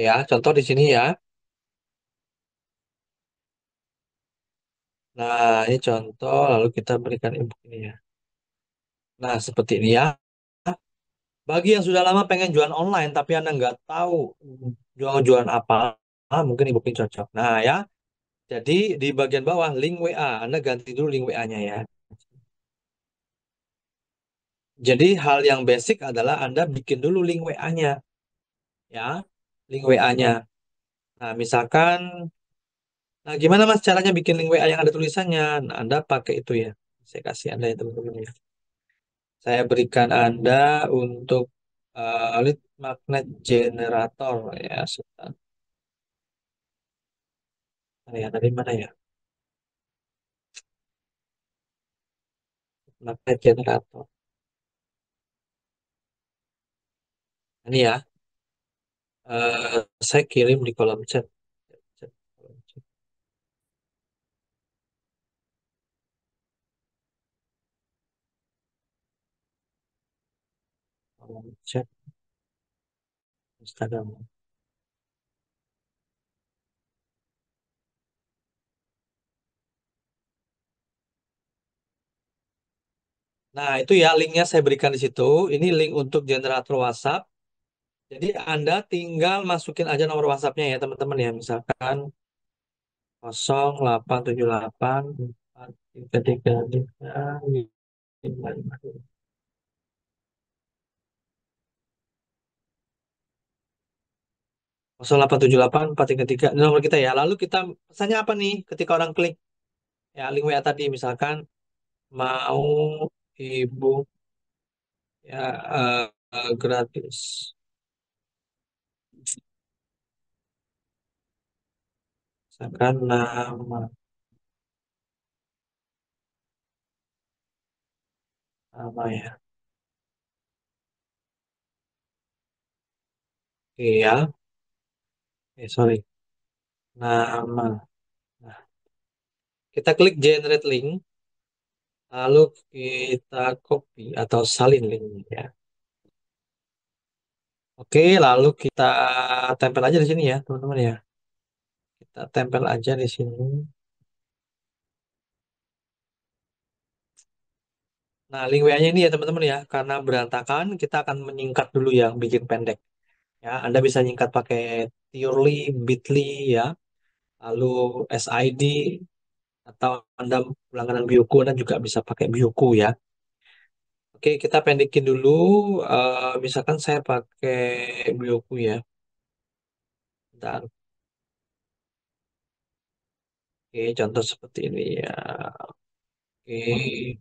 Ya, contoh di sini ya. Nah, ini contoh, lalu kita berikan input ini ya. Nah, seperti ini ya. Bagi yang sudah lama pengen jualan online, tapi Anda nggak tahu jualan apa, mungkin ibu ini cocok. Nah, ya, jadi di bagian bawah link WA, Anda ganti dulu link WA-nya ya. Jadi hal yang basic adalah Anda bikin dulu link WA-nya, ya, link WA-nya. Nah, misalkan, nah gimana Mas caranya bikin link WA yang ada tulisannya? Nah, Anda pakai itu ya. Saya kasih Anda ya teman-teman ya. Saya berikan Anda untuk lead magnet generator ya. Sebentar. Mana ya, tadi mana ya? Magnet generator. Ini ya, saya kirim di kolom chat. Chat, kolom chat Instagram. Nah, itu ya linknya saya berikan di situ. Ini link untuk generator WhatsApp. Jadi Anda tinggal masukin aja nomor WhatsApp-nya ya teman-teman ya. Misalkan 0878 433 0878 433 ini nomor kita ya. Lalu kita pesannya apa nih ketika orang klik ya link WA tadi misalkan mau ibu ya gratis. Misalkan nama ya. Iya, sorry. Nama. Nah, kita klik generate link, lalu kita copy atau salin linknya ya. Oke, lalu kita tempel aja di sini ya, teman-teman ya. Kita tempel aja di sini. Nah, link WA-nya ini ya teman-teman ya, karena berantakan, kita akan menyingkat dulu yang bikin pendek. Ya, Anda bisa nyingkat pakai Tearly, Bitly ya, lalu SID, atau Anda langganan Bioku, Anda juga bisa pakai Bioku ya. Oke, kita pendekin dulu. Misalkan saya pakai Bioku ya. Bentar. Oke, contoh seperti ini ya. Oke,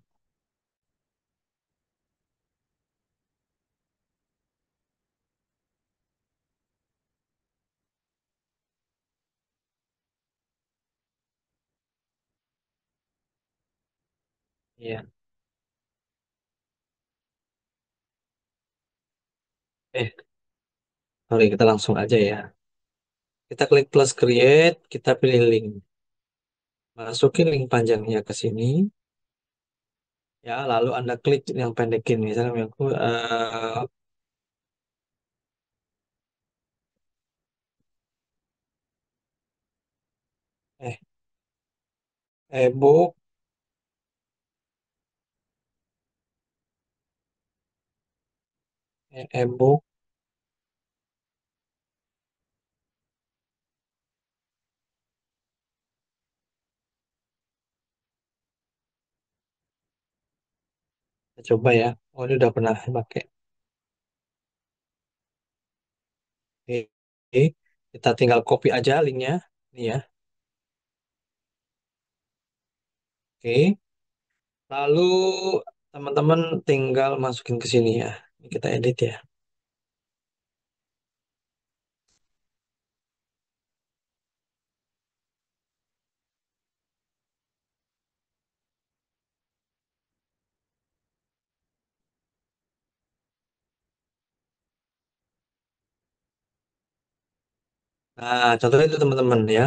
ya. Eh, Sorry, kita langsung aja ya. Kita klik plus create, kita pilih link. Masukin link panjangnya ke sini. Ya, lalu Anda klik yang pendekin. Misalnya aku, eh, ebook, ebook, kita coba ya. Oh, ini udah pernah pakai. Oke, kita tinggal copy aja linknya. Ini ya. Oke, lalu teman-teman tinggal masukin ke sini ya. Ini kita edit ya. Nah, contohnya itu teman-teman ya.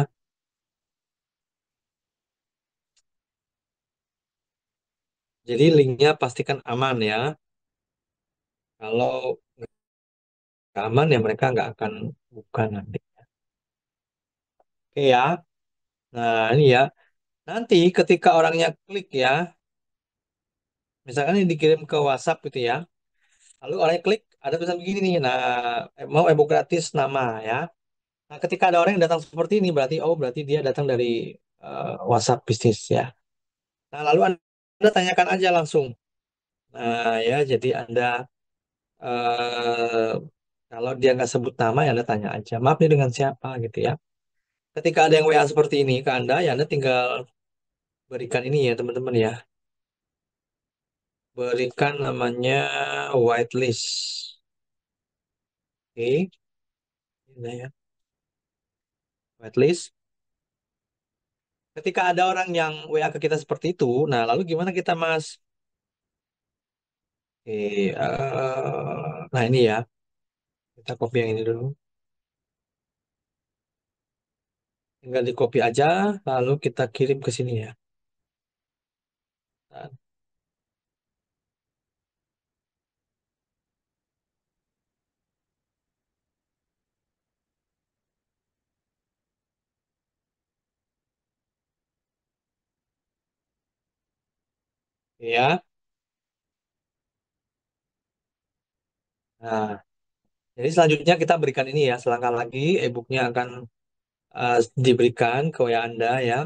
Jadi linknya pastikan aman ya. Kalau nggak aman ya mereka nggak akan buka nanti. Oke ya. Nah ini ya. Nanti ketika orangnya klik ya, misalkan ini dikirim ke WhatsApp gitu ya. Lalu orangnya klik, ada tulisan begini nih. Nah, mau ebook gratis nama ya. Nah, ketika ada orang yang datang seperti ini berarti oh berarti dia datang dari WhatsApp bisnis ya. Nah, lalu Anda tanyakan aja langsung. Nah, ya jadi Anda eh, kalau dia nggak sebut nama ya Anda tanya aja. Maaf nih dengan siapa gitu ya. Ketika ada yang WA seperti ini ke Anda, ya Anda tinggal berikan ini ya teman-teman ya. Berikan namanya whitelist. Oke, ini ya, whitelist. Ketika ada orang yang WA ke kita seperti itu, nah lalu gimana kita Mas? Oke, nah ini ya, kita copy yang ini dulu. Tinggal di copy aja, lalu kita kirim ke sini ya. Nah, ya, nah, jadi selanjutnya kita berikan ini ya, selangkah lagi e-booknya akan eh, diberikan ke WA Anda ya.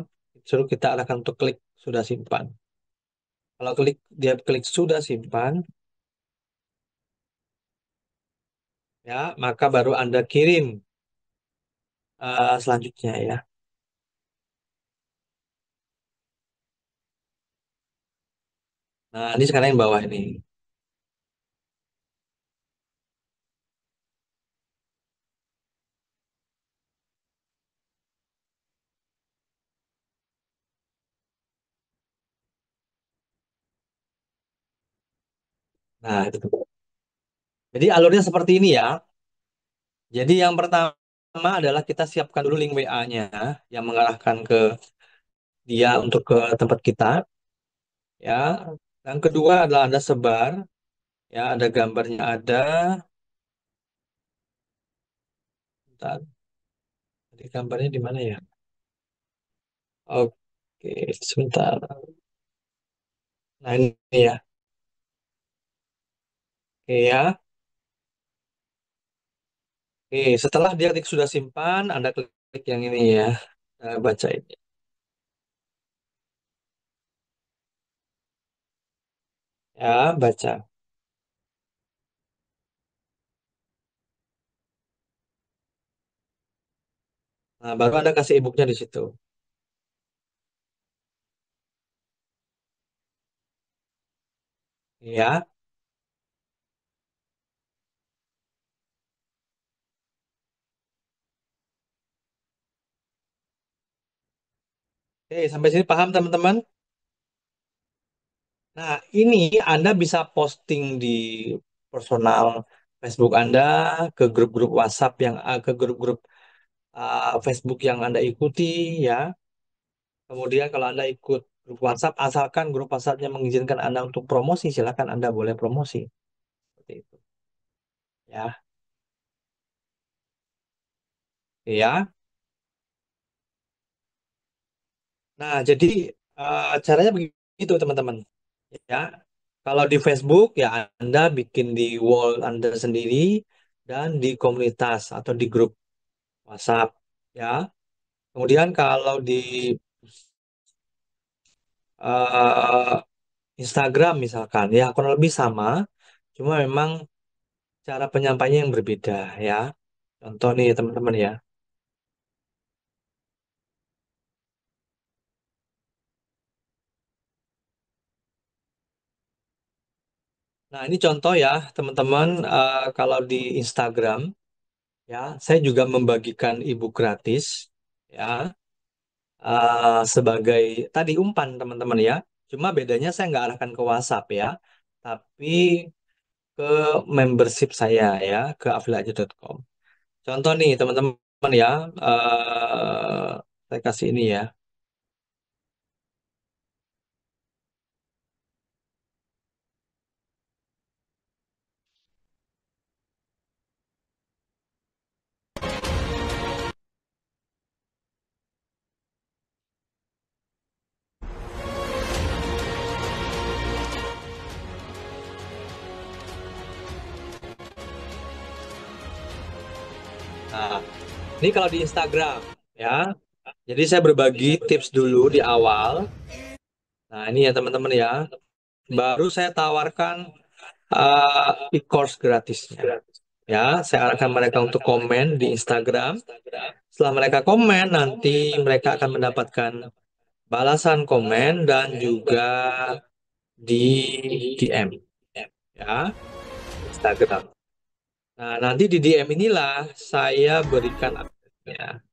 Suruh kita arahkan untuk klik sudah simpan. Kalau dia klik sudah simpan, ya, maka baru Anda kirim. selanjutnya ya. Nah, ini sekarang yang bawah ini. Nah, itu tuh. Jadi alurnya seperti ini ya. Jadi yang pertama adalah kita siapkan dulu link WA-nya yang mengarahkan ke dia untuk ke tempat kita ya. Yang kedua adalah Anda sebar ya, ada gambarnya ada. Bentar, tadi gambarnya di mana ya? Oke, sebentar. Nah, ini ya. Oke ya. Oke, setelah dia klik sudah simpan, Anda klik yang ini ya. Baca ini. Ya, baca. Nah, baru Anda kasih e-booknya di situ. Ya. Oke, sampai sini paham teman-teman? Nah, ini Anda bisa posting di personal Facebook Anda, ke grup-grup WhatsApp ke grup-grup Facebook yang Anda ikuti ya. Kemudian kalau Anda ikut grup WhatsApp, asalkan grup WhatsAppnya mengizinkan Anda untuk promosi, silakan Anda boleh promosi. Seperti itu. Ya, ya. Nah, jadi caranya begitu teman-teman. Ya, kalau di Facebook ya Anda bikin di wall Anda sendiri dan di komunitas atau di grup WhatsApp. Ya, kemudian kalau di eh, Instagram misalkan, ya kurang lebih sama, cuma memang cara penyampaiannya yang berbeda ya. Contoh nih teman-teman ya. Nah, ini contoh ya, teman-teman. Kalau di Instagram, ya, saya juga membagikan ebook gratis, ya, sebagai tadi umpan, teman-teman ya. Cuma bedanya saya nggak arahkan ke WhatsApp ya, tapi ke membership saya ya, ke afiliator.com. Contoh nih, teman-teman ya, saya kasih ini ya. Nah, ini kalau di Instagram ya. Jadi saya berbagi tips dulu di awal. Nah, ini ya teman-teman ya. Baru saya tawarkan e-course gratisnya. Ya, saya arahkan mereka untuk komen di Instagram. Setelah mereka komen, nanti mereka akan mendapatkan balasan komen dan juga di DM ya, Instagram. Nah, nanti di DM inilah saya berikan aksesnya.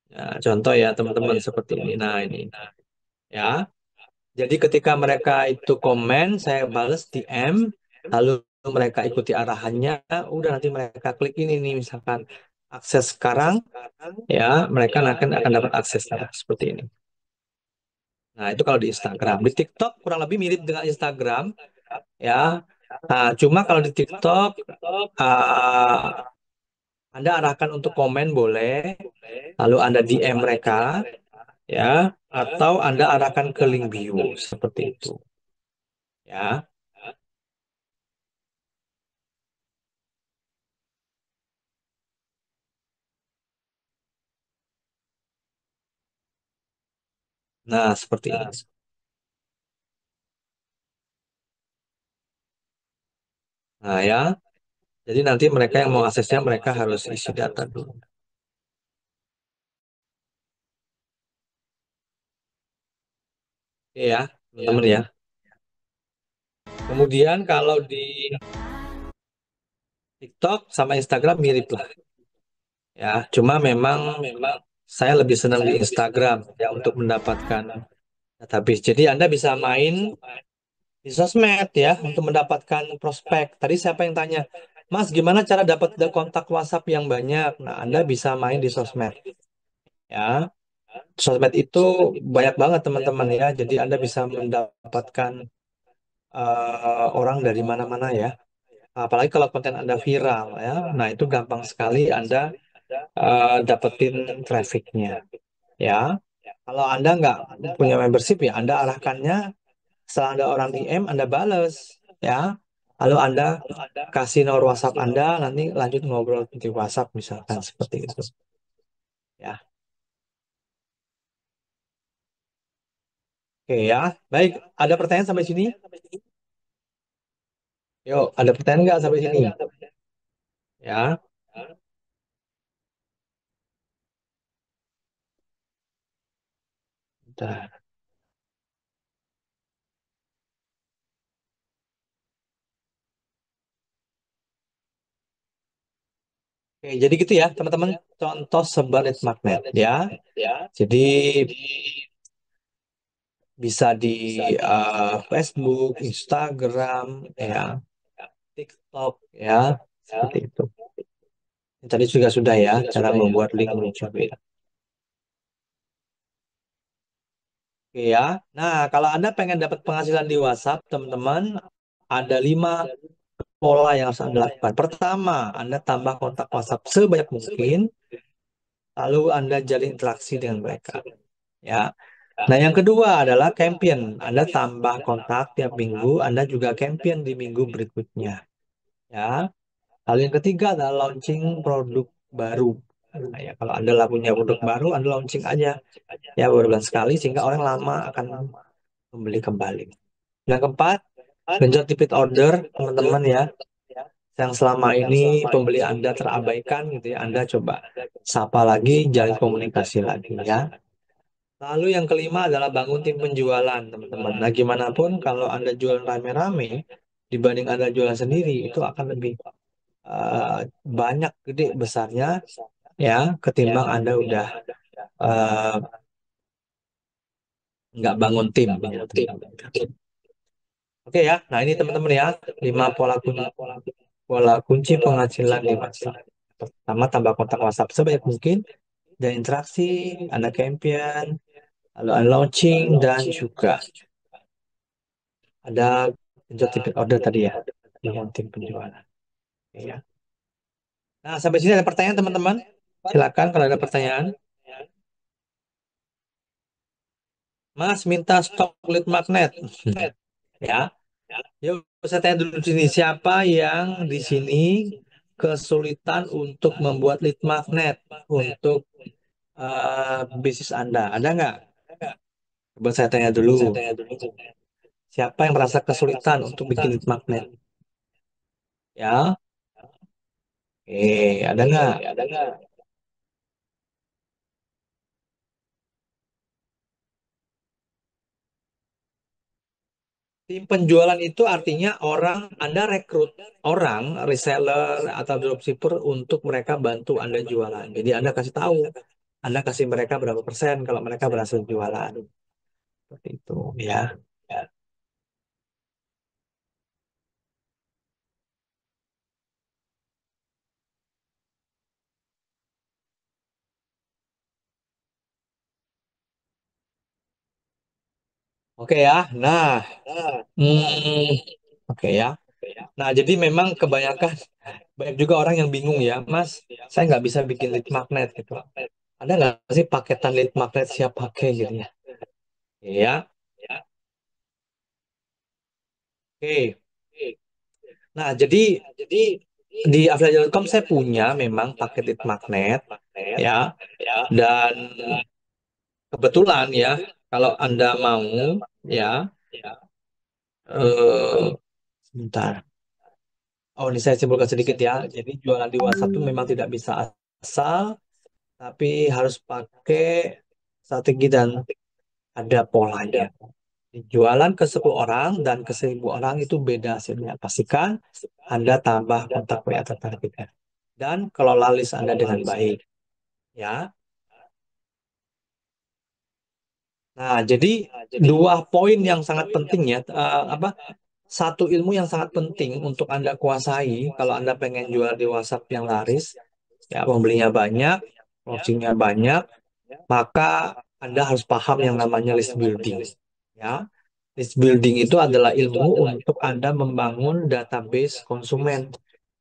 Ya, contoh ya teman-teman seperti ini. Nah, ini ya. Jadi ketika mereka itu komen, saya balas DM, lalu mereka ikuti arahannya, udah nanti mereka klik ini nih misalkan akses sekarang, ya mereka akan dapat aksesnya seperti ini. Nah itu kalau di Instagram, di TikTok kurang lebih mirip dengan Instagram, ya. Nah cuma kalau di TikTok, Anda arahkan untuk komen boleh, lalu Anda DM mereka, ya, atau Anda arahkan ke link bio seperti itu, ya. Nah, seperti ini. Nah, ya. Jadi nanti mereka yang mau aksesnya mereka harus isi data dulu. Ya, teman-teman ya. Kemudian kalau di TikTok sama Instagram mirip lah ya. Cuma memang saya lebih senang di Instagram ya untuk mendapatkan database. Jadi Anda bisa main di sosmed ya untuk mendapatkan prospek. Tadi siapa yang tanya, Mas, gimana cara dapat kontak WhatsApp yang banyak? Nah, Anda bisa main di sosmed ya. Sosmed itu banyak banget teman-teman ya. Jadi Anda bisa mendapatkan orang dari mana-mana ya. Apalagi kalau konten Anda viral ya. Nah, itu gampang sekali Anda dapetin trafficnya ya. Kalau Anda nggak punya membership ya Anda arahkannya setelah ada orang DM Anda bales ya. Lalu Anda kasih nomor WhatsApp Anda nanti lanjut ngobrol di WhatsApp misalkan seperti itu ya. Oke ya. Baik, ada pertanyaan sampai sini? Yuk, ada pertanyaan nggak sampai sini? Ya. Bentar. Oke, jadi gitu ya, teman-teman. Contoh sebar lead magnet ya. Jadi bisa di Facebook, Instagram, ya, TikTok, ya, seperti itu. Tadi juga sudah ya, cara membuat link menuju WA. Oke ya. Nah, kalau Anda pengen dapat penghasilan di WhatsApp, teman-teman, ada 5 pola yang harus Anda lakukan. Pertama, Anda tambah kontak WhatsApp sebanyak mungkin, lalu Anda jalin interaksi dengan mereka. Ya. Nah, yang kedua adalah campaign. Anda tambah kontak tiap minggu, Anda juga campaign di minggu berikutnya. Ya. Lalu yang ketiga adalah launching produk baru. Nah, ya, kalau Anda lah punya produk baru, Anda launching aja. Ya, beberapa bulan sekali sehingga orang lama akan membeli kembali. Yang keempat, genjot repeat order, teman-teman ya. Yang selama ini pembeli Anda terabaikan gitu ya, Anda coba sapa lagi, jalin komunikasi lagi ya. Lalu yang kelima adalah bangun tim penjualan, teman-teman. Nah, gimana pun kalau Anda jualan rame-rame dibanding Anda jualan sendiri, itu akan lebih eh, banyak gede besarnya ya ketimbang Anda udah eh, nggak bangun tim ya, teman-teman. Oke ya, nah ini teman-teman ya, 5 pola kunci penghasilan di WhatsApp. Pertama, tambah kontak WhatsApp sebanyak mungkin dan interaksi, Anda campaign, lalu Anda launching dan juga ada genjot repeat order tadi ya, bangun tim penjualan. Oke ya. Nah, sampai sini ada pertanyaan teman-teman? Silakan kalau ada pertanyaan. Mas minta stok lead magnet. Ya, yuk saya tanya dulu di sini siapa yang di sini kesulitan untuk membuat lead magnet untuk bisnis Anda? Ada nggak? Coba saya tanya dulu. Siapa yang merasa kesulitan untuk bikin lead magnet? Ya, ada nggak? Tim penjualan itu artinya orang Anda rekrut orang reseller atau dropshipper untuk mereka bantu Anda jualan. Jadi Anda kasih tahu, Anda kasih mereka berapa persen kalau mereka berhasil jualan. Seperti itu ya. Ya. Oke ya. Nah, hmm, oke ya. Nah, jadi memang kebanyakan banyak juga orang yang bingung ya, Mas. Saya nggak bisa bikin lead magnet gitu. Ada nggak sih paketan lead magnet siap pakai gitu ya? Ya. Oke. Nah, jadi di afiliate.com saya punya memang paket lead magnet ya. Dan kebetulan ya, kalau Anda mau ya, sebentar. Oh, ini saya simpulkan sedikit ya. Jadi jualan di WhatsApp itu memang tidak bisa asal, tapi harus pakai strategi dan ada polanya. Jualan ke 10 orang dan ke 1000 orang itu beda hasilnya. Pastikan Anda tambah kontak WA tertargetnya. Dan kelola list Anda dengan baik. Ya. Nah, jadi dua poin yang sangat penting ya, satu ilmu yang sangat penting untuk Anda kuasai kalau Anda pengen jual di WhatsApp yang laris, ya pembelinya banyak, closingnya banyak, maka Anda harus paham yang namanya list building. Ya, list building itu adalah ilmu untuk Anda membangun database konsumen.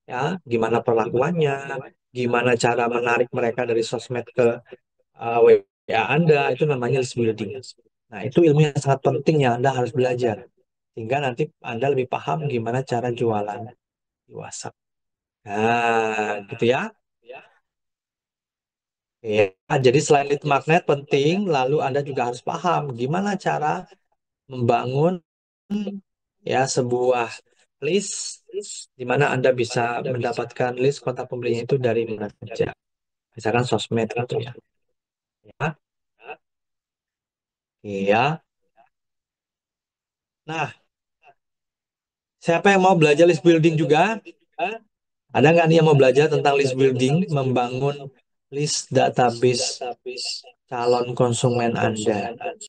Ya, gimana perlakuannya, gimana cara menarik mereka dari sosmed ke WA Anda, itu namanya list building. Nah, itu ilmu yang sangat penting yang Anda harus belajar. Sehingga nanti Anda lebih paham gimana cara jualan di WhatsApp. Nah, gitu ya. Ya, jadi selain lead magnet penting, lalu Anda juga harus paham gimana cara membangun ya sebuah list di mana Anda bisa mendapatkan list kontak pembelinya itu dari mana saja. Misalkan sosmed gitu ya. Ya, iya. Nah, siapa yang mau belajar list building juga? Ada nggak nih yang mau belajar tentang list building, membangun list database calon konsumen Anda?